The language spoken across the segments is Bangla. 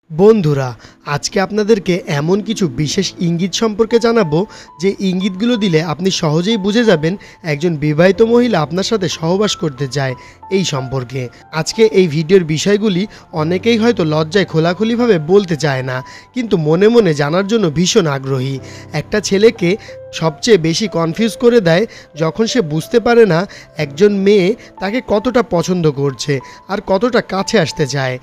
বন্ধুরা, আজকে আপনাদেরকে এমন কিছু বিশেষ ইঙ্গিত সম্পর্কে জানাবো যে ইঙ্গিতগুলো দিলে আপনি সহজেই বুঝে যাবেন একজন বিবাহিত মহিলা আপনার সাথে সহবাস করতে চায় এই সম্পর্কে। আজকে এই ভিডিওর বিষয়গুলি অনেকেই হয়তো লজ্জায় খোলাখুলিভাবে বলতে চায় না, কিন্তু মনে মনে জানার জন্য ভীষণ আগ্রহী। একটা ছেলেকে সবচেয়ে বেশি কনফিউজ করে দেয় যখন সে বুঝতে পারে না একজন মেয়ে তাকে কতটা পছন্দ করছে আর কতটা কাছে আসতে চায়।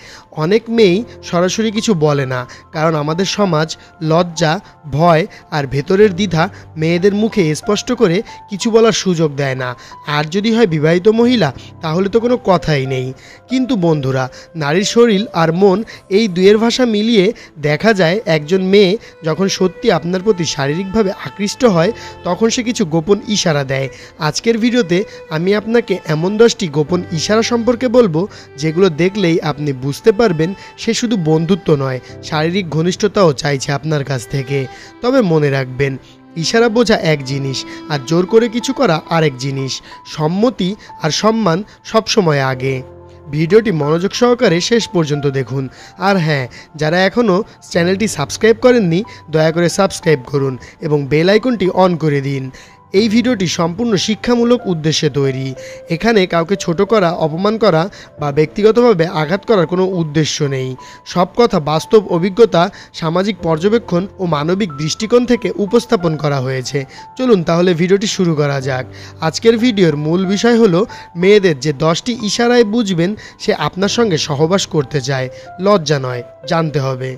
অনেক মেয়েই সরাসরি কিছু বলে না, কারণ আমাদের সমাজ লজ্জা, ভয় আর ভেতরের দ্বিধা মেয়েদের মুখে স্পষ্ট করে কিছু বলার সুযোগ দেয় না। আর যদি হয় বিবাহিত মহিলা, তাহলে তো কোনো কথাই নেই। কিন্তু বন্ধুরা, নারীর শরীর আর মন এই দুয়ের ভাষা মিলিয়ে দেখা যায় একজন মেয়ে যখন সত্যি আপনার প্রতি শারীরিকভাবে আকৃষ্ট হয়, তখন সে কিছু গোপন ইশারা দেয়। আজকের ভিডিওতে আমি আপনাকে এমন 10টি গোপন ইশারা সম্পর্কে বলবো, যেগুলো দেখলেই আপনি বুঝতে পারবেন সে শুধু বন্ধুত্ব নয়, শারীরিক ঘনিষ্ঠতাও চাইছে আপনার কাছ থেকে। তবে মনে রাখবেন, ইশারা বোঝা এক জিনিস আর জোর করে কিছু করা আরেক জিনিস। সম্মতি আর সম্মান সবসময় আগে। ভিডিওটি মনোযোগ সহকারে শেষ পর্যন্ত দেখুন। আর হ্যাঁ, যারা এখনও চ্যানেলটি সাবস্ক্রাইব করেননি, দয়া করে সাবস্ক্রাইব করুন এবং বেল আইকনটি অন করে দিন। এই ভিডিওটি সম্পূর্ণ শিক্ষামূলক উদ্দেশ্যে তৈরি। এখানে কাউকে ছোট করা, অপমান করা বা ব্যক্তিগতভাবে আঘাত করার কোনো উদ্দেশ্য নেই। সব কথা বাস্তব অভিজ্ঞতা, সামাজিক পর্যবেক্ষণ ও মানবিক দৃষ্টিকোণ থেকে উপস্থাপন করা হয়েছে। চলুন তাহলে ভিডিওটি শুরু করা যাক। আজকের ভিডিওর মূল বিষয় হলো মেয়েদের যে 10টি ইশারায় বুঝবেন সে আপনার সঙ্গে সহবাস করতে চায়। লজ্জা নয়, জানতে হবে।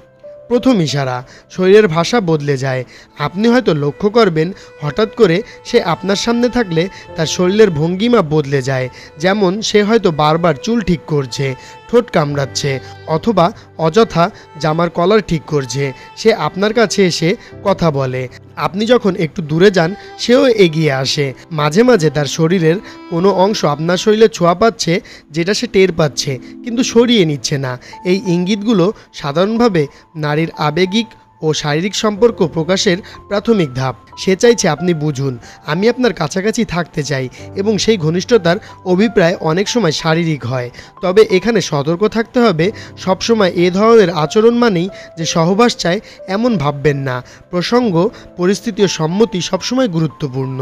প্রথম ইশারা, শরীরের ভাষা বদলে যায়। আপনি হয়তো লক্ষ্য করবেন হঠাৎ করে সে আপনার সামনে থাকলে তার শরীরের ভঙ্গিমা বদলে যায়। যেমন সে হয়তো বারবার চুল ঠিক করছে, ঠোঁট কামড়াচ্ছে অথবা অযথা জামার কলার ঠিক করছে। সে আপনার কাছে এসে কথা বলে, আপনি যখন একটু দূরে যান সেও এগিয়ে আসে। মাঝে মাঝে তার শরীরের কোনো অংশ আপনার শরীরে ছোঁয়া পাচ্ছে, যেটা সে টের পাচ্ছে কিন্তু সরিয়ে নিচ্ছে না। এই ইঙ্গিতগুলো সাধারণভাবে নারীর আবেগিক ও শারীরিক সম্পর্ক প্রকাশের প্রাথমিক ধাপ। সে চাইছে আপনি বুঝুন, আমি আপনার কাছাকাছি থাকতে চাই, এবং সেই ঘনিষ্ঠতার অভিপ্রায় অনেক সময় শারীরিক হয়। তবে এখানে সতর্ক থাকতে হবে, সবসময় এ ধরনের আচরণ মানেই যে সহবাস চায় এমন ভাববেন না। প্রসঙ্গ, পরিস্থিতি ও সম্মতি সবসময় গুরুত্বপূর্ণ।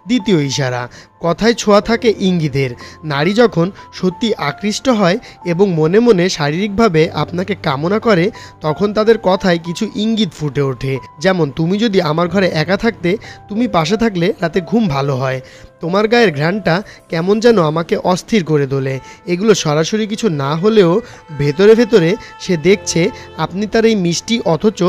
দ্বিতীয় ইশারা, কথায় ছোঁয়া থাকে ইঙ্গিতের। নারী যখন সত্যি আকৃষ্ট হয় এবং মনে মনে শারীরিকভাবে আপনাকে কামনা করে, তখন তাদের কথায় কিছু ইঙ্গিত ফুটে ওঠে। যেমন, তুমি যদি আমার ঘরে একা থাকতে, তুমি পাশে থাকলে রাতে ঘুম ভালো হয়, তোমার গায়ের ঘ্রাণটা কেমন যেন আমাকে অস্থির করে তোলে। এগুলো সরাসরি কিছু না হলেও ভেতরে ভেতরে সে দেখছে আপনি তার এই মিষ্টি অথচ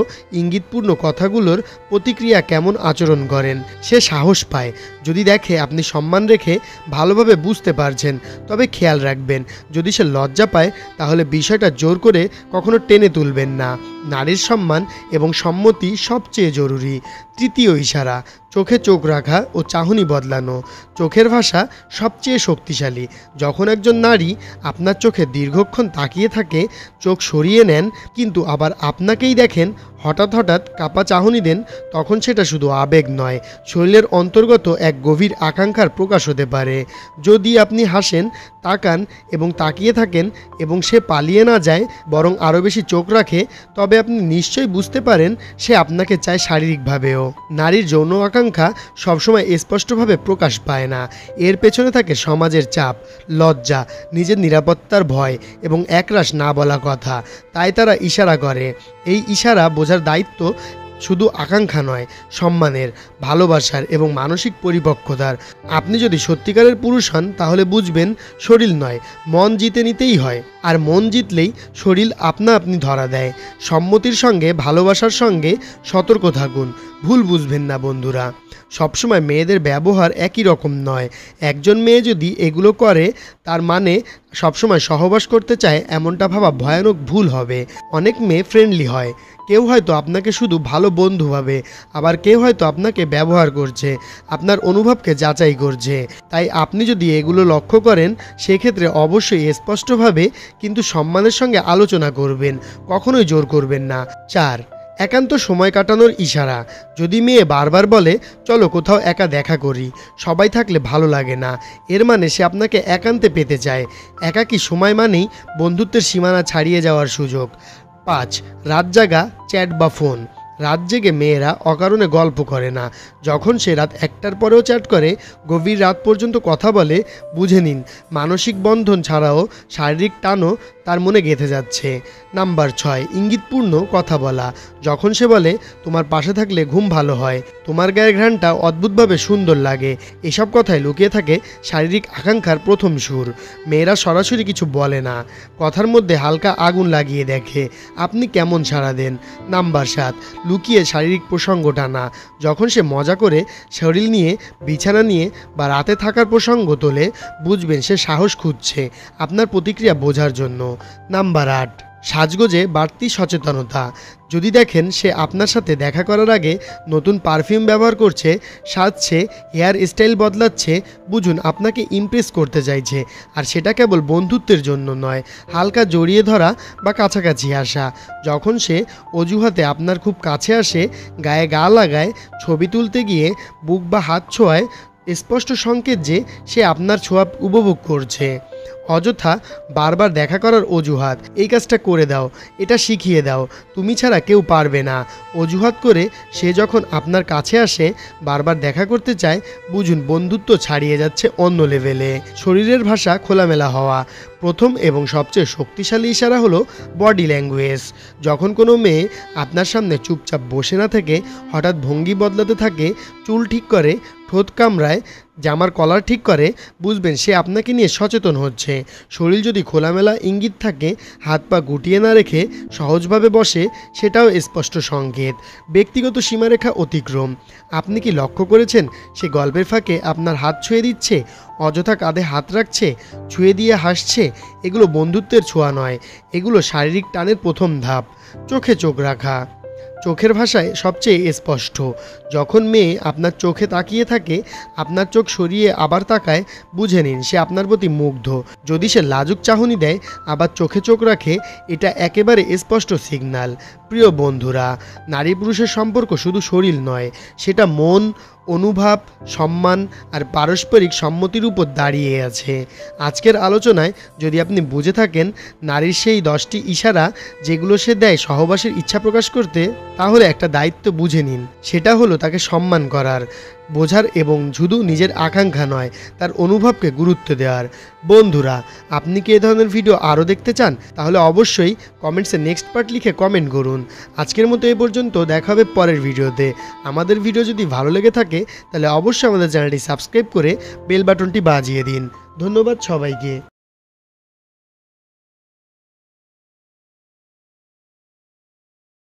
ইঙ্গিতপূর্ণ কথাগুলোর প্রতিক্রিয়া কেমন আচরণ করেন। সে সাহস পায় যদি দেখে আপনি সম্মান রেখে ভালোভাবে বুঝতে পারছেন। তবে খেয়াল রাখবেন, যদি সে লজ্জা পায় তাহলে বিষয়টা জোর করে কখনো টেনে তুলবেন না। নারীর সম্মান এবং সম্মতি সবচেয়ে জরুরি। তৃতীয় ইশারা, চোখে চোখ রাখা ও চাহনি বদলানো। চোখের ভাষা সবচেয়ে শক্তিশালী। যখন একজন নারী আপনার চোখে দীর্ঘক্ষণ তাকিয়ে থাকে, চোখ সরিয়ে নেন কিন্তু আবার আপনাকেই দেখেন, হঠাৎ হঠাৎ কাপা চাহনি দেন, তখন সেটা শুধু আবেগ নয়, শরীরের অন্তর্গত এক গভীর আকাঙ্ক্ষার প্রকাশ হতে পারে। যদি আপনি হাসেন, তাকান এবং তাকিয়ে থাকেন এবং সে পালিয়ে না যায়, বরং আরও বেশি চোখ রাখে, তবে আপনি নিশ্চয়ই বুঝতে পারেন সে আপনাকে চায় শারীরিকভাবেও। নারীর যৌন আকাঙ্ক্ষা সবসময় স্পষ্টভাবে প্রকাশ পায় না। এর পেছনে থাকে সমাজের চাপ, লজ্জা, নিজের নিরাপত্তার ভয় এবং একরাশ না বলা কথা। তাই তারা ইশারা করে। এই ইশারা বোঝার দায়িত্ব শুধু আকাঙ্ক্ষা নয়, সম্মানের, ভালোবাসার এবং মানসিক পরিপক্কতার। আপনি যদি সত্যিকারের পুরুষ হন, তাহলে বুঝবেন শরীর নয়, মন জিতে নিতেই হয়। আর মন জিতলেই শরীর আপনা আপনি ধরা দেয়। সম্মতির সঙ্গে ভালোবাসার সঙ্গে সতর্ক থাকুন। ভুল বুঝবেন না বন্ধুরা, সবসময় মেয়েদের ব্যবহার একই রকম নয়। একজন মেয়ে যদি এগুলো করে, তার মানে সবসময় সহবাস করতে চায়, এমনটা ভাবা ভয়ানক ভুল হবে। অনেক মেয়ে ফ্রেন্ডলি হয়, কেউ হয়তো আপনাকে শুধু ভালো বন্ধু ভাবে, আবার কেউ হয়তো আপনাকে ব্যবহার করছে, আপনার অনুভবকে যাচাই করছে। তাই আপনি যদি এগুলো লক্ষ্য করেন, সেক্ষেত্রে অবশ্যই স্পষ্টভাবে কিন্তু সম্মানের সঙ্গে আলোচনা করবেন, কখনোই জোর করবেন না। 4, একান্ত সময় কাটানোর ইশারা। যদি মেয়ে বারবার বলে, চলো কোথাও একা দেখা করি, সবাই থাকলে ভালো লাগে না, এর মানে সে আপনাকে একান্তে পেতে চায়। একাকী সময় মানেই বন্ধুত্বের সীমানা ছাড়িয়ে যাওয়ার সুযোগ। 5. রাত জাগা চ্যাট বা ফোন। রাত জেগে মেয়েরা অকারণে গল্প করে না। যখন সে রাত 1টার পরেও চ্যাট করে, গভীর রাত পর্যন্ত কথা বলে, বুঝে নিন মানসিক বন্ধন ছাড়াও শারীরিক টানও তার মনে গেঁথে যাচ্ছে। নাম্বার 6. ইঙ্গিতপূর্ণ কথা বলা। যখন সে বলে তোমার পাশে থাকলে ঘুম ভালো হয়, তোমার গায়ের ঘ্রাণটা অদ্ভুতভাবে সুন্দর লাগে, এসব কথায় লুকিয়ে থাকে শারীরিক আকাঙ্ক্ষার প্রথম সুর। মেয়েরা সরাসরি কিছু বলে না, কথার মধ্যে হালকা আগুন লাগিয়ে দেখে আপনি কেমন সাড়া দেন। নাম্বার 7. লুকিয়ে শারীরিক প্রসঙ্গ টানা। যখন সে মজা করে শরীর নিয়ে, বিছানা নিয়ে বা রাতে থাকার প্রসঙ্গ তোলে, বুঝবেন সে সাহস খুঁজছে আপনার প্রতিক্রিয়া বোঝার জন্য। নাম্বার 8. সাজগোজে বাড়তি সচেতনতা। যদি দেখেন সে আপনার সাথে দেখা করার আগে নতুন পারফিউম ব্যবহার করছে, সাজছে, হেয়ার স্টাইল বদলাচ্ছে, বুঝুন আপনাকে ইমপ্রেস করতে চাইছে। আর সেটা কেবল বন্ধুত্বের জন্য নয়, হালকা জড়িয়ে ধরা বা কাছাকাছি আসা। যখন সে অজুহাতে আপনার খুব কাছে আসে, গায়ে গা লাগায়, ছবি তুলতে গিয়ে বুক বা হাত ছোঁয়ায়, স্পষ্ট সংকেত যে সে আপনার ছোঁয়া উপভোগ করছে। অযথা বারবার দেখা করার অজুহাত, এই কাজটা করে দাও, এটা শিখিয়ে দাও, তুমি ছাড়া কেউ পারবে না, অজুহাত করে সে যখন আপনার কাছে আসে, বারবার দেখা করতে চায়, বুঝুন বন্ধুত্ব ছাড়িয়ে যাচ্ছে অন্য লেভেলে। শরীরের ভাষা খোলামেলা হওয়া। প্রথম এবং সবচেয়ে শক্তিশালী ইশারা হলো বডি ল্যাঙ্গুয়েজ। যখন কোনো মেয়ে আপনার সামনে চুপচাপ বসে না থেকে হঠাৎ ভঙ্গি বদলাতে থাকে, চুল ঠিক করে, ঠোঁট কামড়ায়, জামার কলার ঠিক করে, বুঝবেন সে আপনাকে নিয়ে সচেতন হচ্ছে। শরীর যদি খোলামেলা ইঙ্গিত থাকে, হাত পা গুটিয়ে না রেখে সহজভাবে বসে, সেটাও স্পষ্ট সংকেত। ব্যক্তিগত সীমারেখা অতিক্রম। আপনি কি লক্ষ্য করেছেন সে গল্পের ফাঁকে আপনার হাত ছুঁয়ে দিচ্ছে, অযথা কাঁধে হাত রাখছে, ছুঁয়ে দিয়ে হাসছে? এগুলো বন্ধুত্বের ছোঁয়া নয়, এগুলো শারীরিক টানের প্রথম ধাপ। চোখে চোখ রাখা। চোখের ভাষায় সবচেয়ে স্পষ্ট। যখন মেয়ে আপনার চোখে তাকিয়ে থাকে, আপনার চোখ সরিয়ে আবার তাকায়, বুঝে নিন সে আপনার প্রতি মুগ্ধ। যদি সে লাজুক চাহনি দেয়, আবার চোখে চোখ রাখে, এটা একেবারে স্পষ্ট সিগন্যাল। প্রিয় বন্ধুরা, নারী পুরুষের সম্পর্ক শুধু শরীর নয়, সেটা মন, অনুভব, সম্মান আর পারস্পরিক সম্মতির উপর দাঁড়িয়ে আছে। আজকের আলোচনায় যদি আপনি বুঝে থাকেন নারীর সেই 10টি ইশারা যেগুলো সে দেয় সহবাসের ইচ্ছা প্রকাশ করতে, তাহলে একটা দায়িত্ব বুঝে নিন, সেটা হলো তাকে সম্মান করার, বোঝার এবং শুধু নিজের আকাঙ্ক্ষা নয়, তার অনুভবকে গুরুত্ব দেওয়ার। বন্ধুরা, আপনি কি এ ধরনের ভিডিও আরও দেখতে চান? তাহলে অবশ্যই কমেন্টসে নেক্সট পার্ট লিখে কমেন্ট করুন। আজকের মতো এ পর্যন্ত, দেখা হবে পরের ভিডিওতে। আমাদের ভিডিও যদি ভালো লেগে থাকে তাহলে অবশ্যই আমাদের চ্যানেলটি সাবস্ক্রাইব করে বেল বাটনটি বাজিয়ে দিন। ধন্যবাদ সবাইকে।